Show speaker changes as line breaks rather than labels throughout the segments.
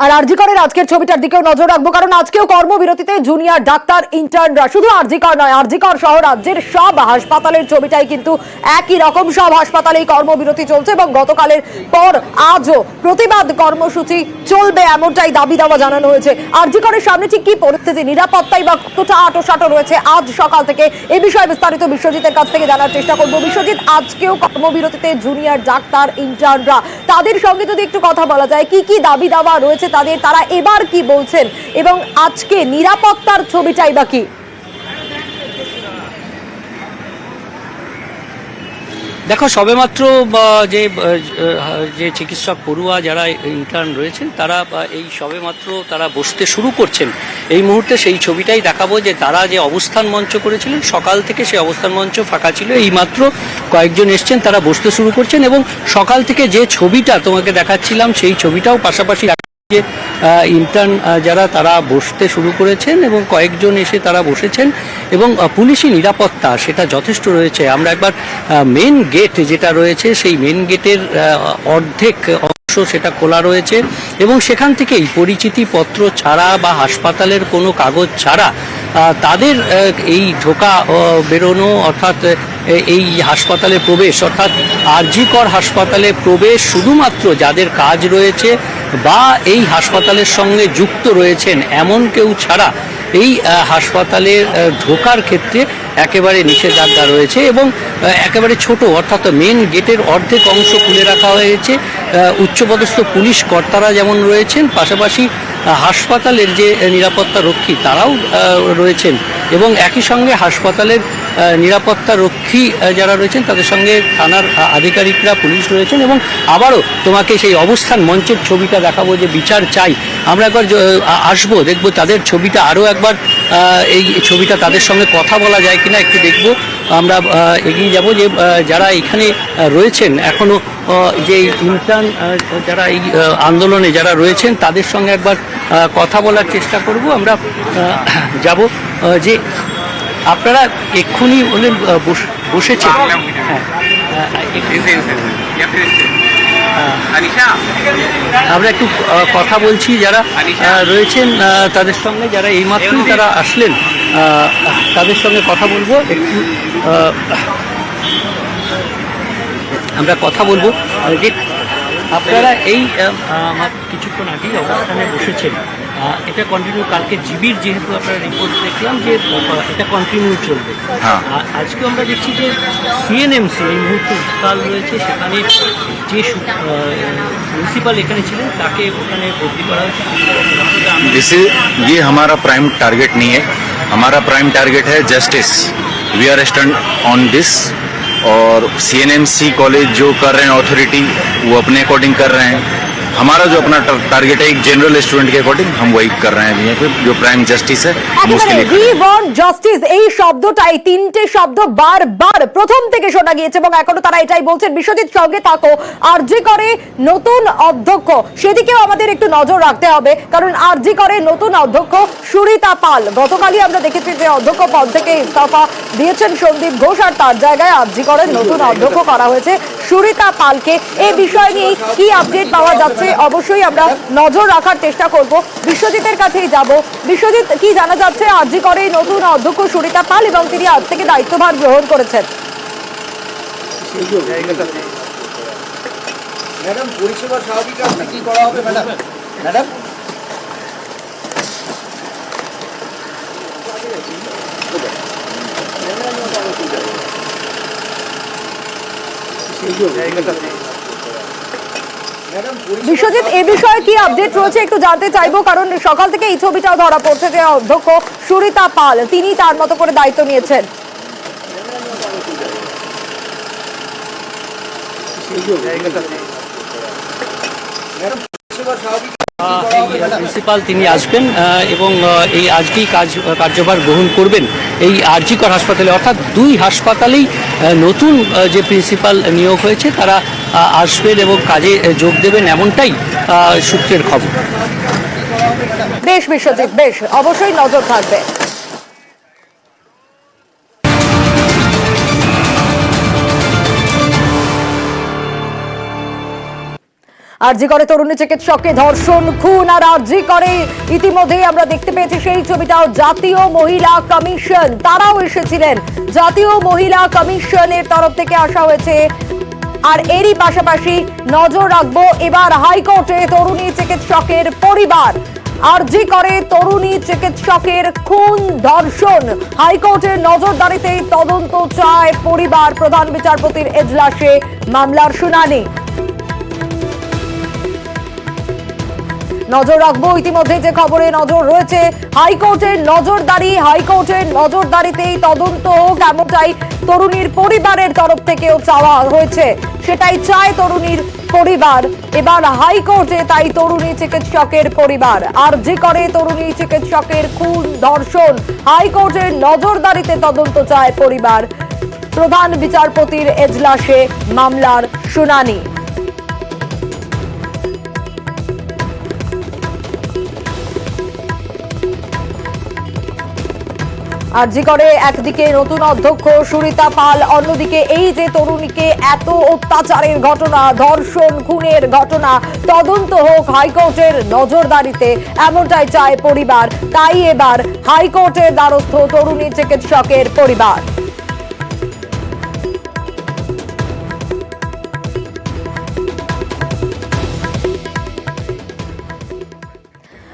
আর আরজি করের আজকের ছবিটার দিকেও নজর রাখবো, কারণ আজকেও কর্মবিরতিতে জুনিয়র ডাক্তার ইন্টার্নরা। শুধু আরজি কর নয়, আরজি কর সহ রাজ্যের সব হাসপাতালের ছবিটাই কিন্তু একই রকম। সব হাসপাতালেই কর্মবিরতি চলছে এবং গতকালের পর আজও প্রতিবাদ কর্মসূচি চলবে, এমনটাই দাবি দাওয়া জানানো হয়েছে। আরজি করের সামনে ঠিক কি পরিস্থিতি, নিরাপত্তাই বা কতটা আঁটোসাঁটো রয়েছে আজ সকাল থেকে, এই বিষয়ে বিস্তারিত বিশ্বজিতের কাছ থেকে জানার চেষ্টা করবো। বিশ্বজিৎ, আজকেও কর্মবিরতিতে জুনিয়র ডাক্তার ইন্টার্নরা, তাদের সঙ্গে যদি একটু কথা বলা যায়, কি কি দাবি দাওয়া রয়েছে তাদের, তারা এবার কি বলছেন এবং আজকে নিরাপত্তার ছবিটাই বা কি?
দেখো, সবেমাত্র যে চিকিৎসক পড়ুয়া যারা ইন্টার্ন রয়েছেন তারা এই সবেমাত্র তারা বসতে শুরু করছেন। এই মুহূর্তে সেই ছবিটাই দেখাবো যে তারা যে অবস্থান মঞ্চ করেছিলেন সকাল থেকে সেই অবস্থান মঞ্চ ফাঁকা ছিল, এই মাত্র কয়েকজন এসছেন, তারা বসতে শুরু করছেন। এবং সকাল থেকে যে ছবিটা তোমাকে দেখাচ্ছিলাম সেই ছবিটাও পাশাপাশি যে ইন্টার্ন যারা তারা বসতে শুরু করেছেন এবং কয়েকজন এসে তারা বসেছেন এবং পুলিশি নিরাপত্তা সেটা যথেষ্ট রয়েছে। আমরা একবার মেন গেট যেটা রয়েছে সেই মেন গেটের অর্ধেক অংশ সেটা খোলা রয়েছে এবং সেখান থেকেই পরিচিতিপত্র ছাড়া বা হাসপাতালের কোনো কাগজ ছাড়া তাদের এই ঢোকা বেরোনো, অর্থাৎ এই হাসপাতালে প্রবেশ, অর্থাৎ আরজি কর হাসপাতালে প্রবেশ শুধুমাত্র যাদের কাজ রয়েছে বা এই হাসপাতালের সঙ্গে যুক্ত রয়েছেন এমন কেউ ছাড়া এই হাসপাতালে ঢোকার ক্ষেত্রে একেবারে নিষেধাজ্ঞা রয়েছে এবং একেবারে ছোট, অর্থাৎ মেন গেটের অর্ধেক অংশ খুলে রাখা হয়েছে। উচ্চপদস্থ পুলিশ কর্তারা যেমন রয়েছেন, পাশাপাশি হাসপাতালের যে নিরাপত্তা রক্ষী তারাও রয়েছেন এবং একই সঙ্গে হাসপাতালের নিরাপত্তা রক্ষী যারা রয়েছেন তাদের সঙ্গে থানার আধিকারিকরা, পুলিশ রয়েছেন। এবং আবারও তোমাকে সেই অবস্থান মঞ্চের ছবিটা দেখাবো যে বিচার চাই। আমরা একবার আসবো, দেখবো তাদের ছবিটা, আরও একবার এই ছবিটা তাদের সঙ্গে কথা বলা যায় কিনা একটু দেখবো। আমরা এগিয়ে যাব যে যারা এখানে রয়েছেন এখনও, যে ইন্টার্ন যারা এই আন্দোলনে যারা রয়েছেন তাদের সঙ্গে একবার কথা বলার চেষ্টা করব। আমরা যাব যে আপনারা এক্ষুনি বললেন বসেছেন, হ্যাঁ, আমরা একটু কথা বলছি যারা রয়েছেন তাদের সঙ্গে, যারা এইমাত্রই তারা আসলেন তাদের সঙ্গে কথা বলবো। একটু আমরা কথা বলবো যে আপনারা এই কিছুক্ষণ আগেই অবস্থানে বসেছেন, এটা কন্টিনিউ, কালকে জিবির যেহেতু আপনারা রিপোর্ট দেখলাম যে এটা কন্টিনিউ চলবে। আজকে আমরা দেখছি যে সিএনএমসি এই মুহূর্তে উত্তাল রয়েছে, সেখানে যে প্রিন্সিপাল এখানে ছিলেন তাকে ওখানে ভর্তি করা হয়েছে।
ये हमारा प्राइम टारगेट नहीं है, हमारा प्राइम टारगेट है justice. We are stand on this. और सीएनएमसी कॉलेज जो कर रहे हैं अथॉरिटी वो अपने अकॉर्डिंग कर रहे हैं। हमारा जो अपना टारगेट है एक जनरल स्टूडेंट के अकॉर्डिंग हम वही कर रहे हैं यहाँ पे। जो प्राइम जस्टिस है हम उसके लिए
वी वांट जस्टिस, এই শব্দটাই, তিনটে শব্দ বারবার প্রথম থেকে শোনা গিয়েছে এবং এখনো তারা এটাই বলছেন। বিশ্বজিৎ, সঙ্গে থাকো। আরজি করে নতুন অধ্যক্ষ, সেদিকেও আমাদের একটু নজর রাখতে হবে, কারণ আরজি করে নতুন অধ্যক্ষ সুরিতা পাল। গতকালই আমরা দেখেছি যে অধ্যক্ষ পদ থেকে ইস্তফা দিয়েছেন সন্দীপ ঘোষ, আর তার জায়গায় আরজি করে নতুন অধ্যক্ষ করা হয়েছে সুরিতা পালকে। এই বিষয় নিয়ে কি আপডেট পাওয়া যাচ্ছে অবশ্যই আমরা নজর রাখার চেষ্টা করব। বিশ্বজিতের কাছেই যাব। বিশ্বজিৎ, কি জানা যাচ্ছে আরজি করে নতুন অধ্যক্ষ সুরিতা পাল এবং তিনি আজ থেকে দায়িত্বভার গ্রহণ করেছেন?
ম্যাডাম, পরিষেবা স্বাভাবিক আসলে কি করা হবে ম্যাডাম? ম্যাডাম,
বিশ্বজিৎ, এ বিষয়ে কি আপডেট রয়েছে একটু জানতে চাইবো, কারণ সকাল থেকে এই ছবিটাও ধরা পড়ছে যে অধ্যক্ষ সুরিতা পাল তিনি তার মতো করে দায়িত্ব নিয়েছেন।
প্রিন্সিপাল তিনি আসবেন এবং এই আজকেই কার্যভার গ্রহণ করবেন এই আরজি কর হাসপাতালে, অর্থাৎ দুই হাসপাতালেই নতুন যে প্রিন্সিপাল নিয়োগ হয়েছে তারা আসবেন এবং কাজে যোগ দেবেন, এমনটাই সূত্রের খবর।
বেশ বিশ্বজিৎ, বেশ, অবশ্যই নজর থাকবে। আরজি করে তরুণী চিকিৎসককে ধর্ষণ খুন আর আরজি করে ইতিমধ্যে আমরা দেখতে পেয়েছি সেই ছবিটাও জাতীয় মহিলা কমিশন তারাও এসেছিলেন জাতীয় মহিলা কমিশনের তরফ থেকে আসা হয়েছে আর এরই পাশাপাশি নজর রাখবো এবার হাইকোর্টে তরুণী চিকিৎসকের পরিবার আরজি করে তরুণী চিকিৎসকের খুন ধর্ষণ হাইকোর্টের নজরদারিতে তদন্ত চায় পরিবার প্রধান বিচারপতির এজলাসে মামলার শুনানি নজর রাখবো ইতিমধ্যে যে খবরে নজর রয়েছে হাইকোর্টের নজরদারিতেই তদন্ত হোক এমনটাই তরুণীর পরিবারের তরফ থেকেও চাওয়া হয়েছে সেটাই চায় তরুণীর পরিবার এবার হাইকোর্টে তাই তরুণী চিকিৎসকের পরিবার আরজি করে তরুণী চিকিৎসকের খুন ধর্ষণ হাইকোর্টের নজরদারিতে তদন্ত চায় পরিবার প্রধান বিচারপতির এজলাসে মামলার শুনানি আরজি করে একদিকে নতুন অধ্যক্ষ সুরিতা পাল অন্যদিকে এই যে তরুণীকে এত অত্যাচারের ঘটনা ধর্ষণ খুনের ঘটনা তদন্ত হোক হাইকোর্টের নজরদারিতে এমনটাই চায় পরিবার তাই এবার হাইকোর্টের দ্বারস্থ তরুণী চিকিৎসকের পরিবার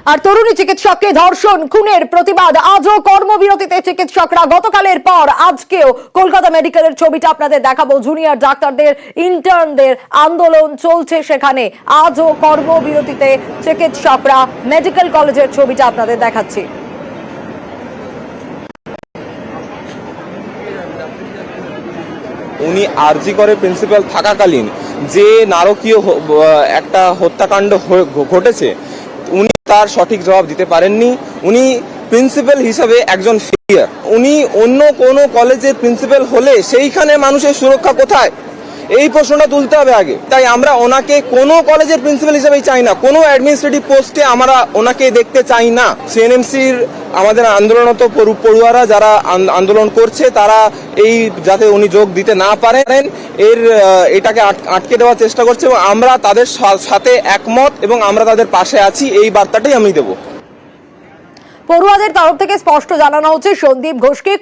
আর তরুণী চিকিৎসককে ধর্ষণ খুনের প্রতিবাদ আজও কর্মবিরতিতে চিকিৎসকরা গতকালের পর আজকেও কলকাতা মেডিকেলের ছবিটা আপনাদের দেখাবো জুনিয়র ডাক্তারদের ইন্টার্নদের আন্দোলন চলছে সেখানে আজও কর্মবিরতিতে চিকিৎসকরা মেডিকেল কলেজের ছবিটা আপনাদের দেখাচ্ছি
উনি আরজি করে প্রিন্সিপাল থাকাকালীন যে নারকীয় একটা হত্যাকাণ্ড ঘটেছে উনি তার সঠিক জবাব দিতে পারেননি উনি প্রিন্সিপাল হিসাবে একজন ফেলিয়ার উনি অন্য কোনো কলেজের প্রিন্সিপাল হলে সেইখানে মানুষের সুরক্ষা কোথায় এই প্রশ্নটা তুলতে হবে আগে তাই আমরা ওনাকে কোনো কলেজের প্রিন্সিপাল হিসেবেই চাই না কোনো অ্যাডমিনিস্ট্রেটিভ পোস্টে আমরা ওনাকে দেখতে চাই না সিএনএমসির আমাদের আন্দোলনত পড়ুয়ারা যারা আন্দোলন করছে তারা এই যাতে উনি যোগ দিতে না পারেন এটাকে আটকে দেওয়ার চেষ্টা করছে এবং আমরা তাদের সাথে একমত এবং আমরা তাদের পাশে আছি এই বার্তাটাই আমি দেবো
পড়ুয়াদের তরফ থেকে স্পষ্ট জানানো হচ্ছে সন্দীপ ঘোষকে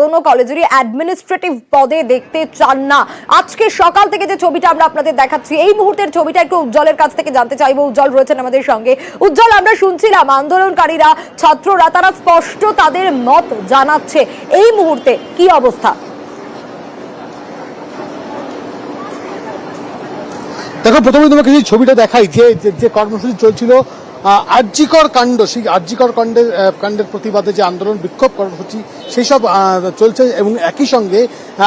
কোনো কলেজেরই অ্যাডমিনিস্ট্রেটিভ পদে দেখতে চান না আজকে সকাল থেকে যে ছবিটা আমরা আপনাদের দেখাচ্ছি এই মুহূর্তের ছবিটা একটু উজ্জ্বলের কাছ থেকে জানতে চাইবো উজ্জ্বল রয়েছেন আমাদের সঙ্গে উজ্জ্বল আমরা শুনছিলাম আন্দোলনকারীরা ছাত্ররা তারা স্পষ্ট তাদের মত জানাচ্ছে এই মুহূর্তে কি অবস্থা
দেখো প্রথমে তোমাকে যে ছবিটা দেখাই যে কর্মসূচি চলছিল আরজিকর কাণ্ড সেই আরজিকর কাণ্ডের প্রতিবাদে যে আন্দোলন বিক্ষোভ কর্মসূচি সেই সব চলছে এবং একই সঙ্গে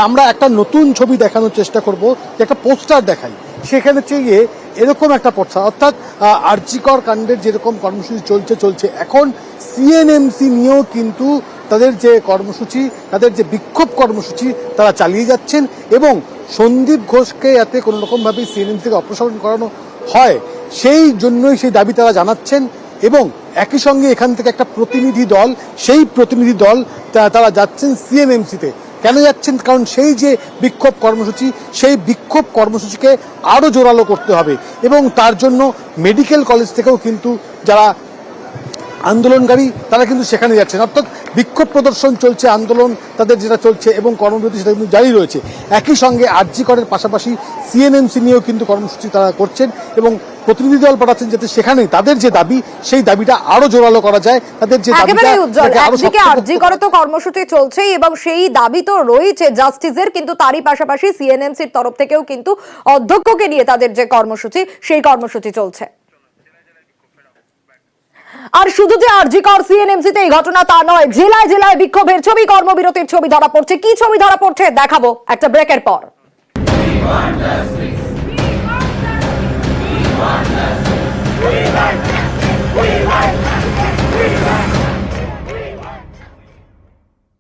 আমরা একটা নতুন ছবি দেখানোর চেষ্টা করব যে একটা পোস্টার দেখাই সেখানে গিয়ে এরকম একটা পোস্টার অর্থাৎ আরজিকর কাণ্ডের যেরকম কর্মসূচি চলছে এখন সিএনএমসি নিয়েও কিন্তু তাদের যে কর্মসূচি তাদের যে বিক্ষোভ কর্মসূচি তারা চালিয়ে যাচ্ছেন এবং সন্দীপ ঘোষকে যাতে কোনো রকমভাবে সিএনএমসি থেকে অপসারণ করানো হয় সেই জন্যই সেই দাবি তারা জানাচ্ছেন এবং একই সঙ্গে এখান থেকে একটা প্রতিনিধি দল সেই প্রতিনিধি দল তারা যাচ্ছেন সিএনএমসিতে কেন যাচ্ছেন কারণ সেই যে বিক্ষোভ কর্মসূচি সেই বিক্ষোভ কর্মসূচিকে আরো জোরালো করতে হবে এবং তার জন্য মেডিকেল কলেজ থেকেও কিন্তু যারা আন্দোলনকারী তারা কিন্তু সেখানে যাচ্ছেন অর্থাৎ বিক্ষোভ প্রদর্শন চলছে আন্দোলন তাদের যেটা চলছে এবং কর্মবিরতি সেটা কিন্তু জারি রয়েছে একই সঙ্গে আরজি করের পাশাপাশি সিএনএমসি নিয়েও কিন্তু কর্মসূচি তারা করছেন এবং প্রতিনিধি দল পাঠাচ্ছেন যাতে সেখানে তাদের যে দাবি সেই দাবিটা আরো জোরালো করা যায় তাদের যে
একদিকে আরজি করে তো কর্মসূচি চলছেই এবং সেই দাবি তো রয়েছে জাস্টিসের কিন্তু তারই পাশাপাশি সিএনএমসির তরফ থেকেও কিন্তু অধ্যক্ষকে নিয়ে তাদের যে কর্মসূচি সেই কর্মসূচি চলছে আর শুধু যে আরজিকর সিএনএমসিতে এই ঘটনা তা নয় জেলায় জেলায় বিক্ষোভের ছবি কর্মবিরতির ছবি ধরা পড়ছে কি ছবি ধরা পড়ছে দেখাবো একটা ব্রেকের পর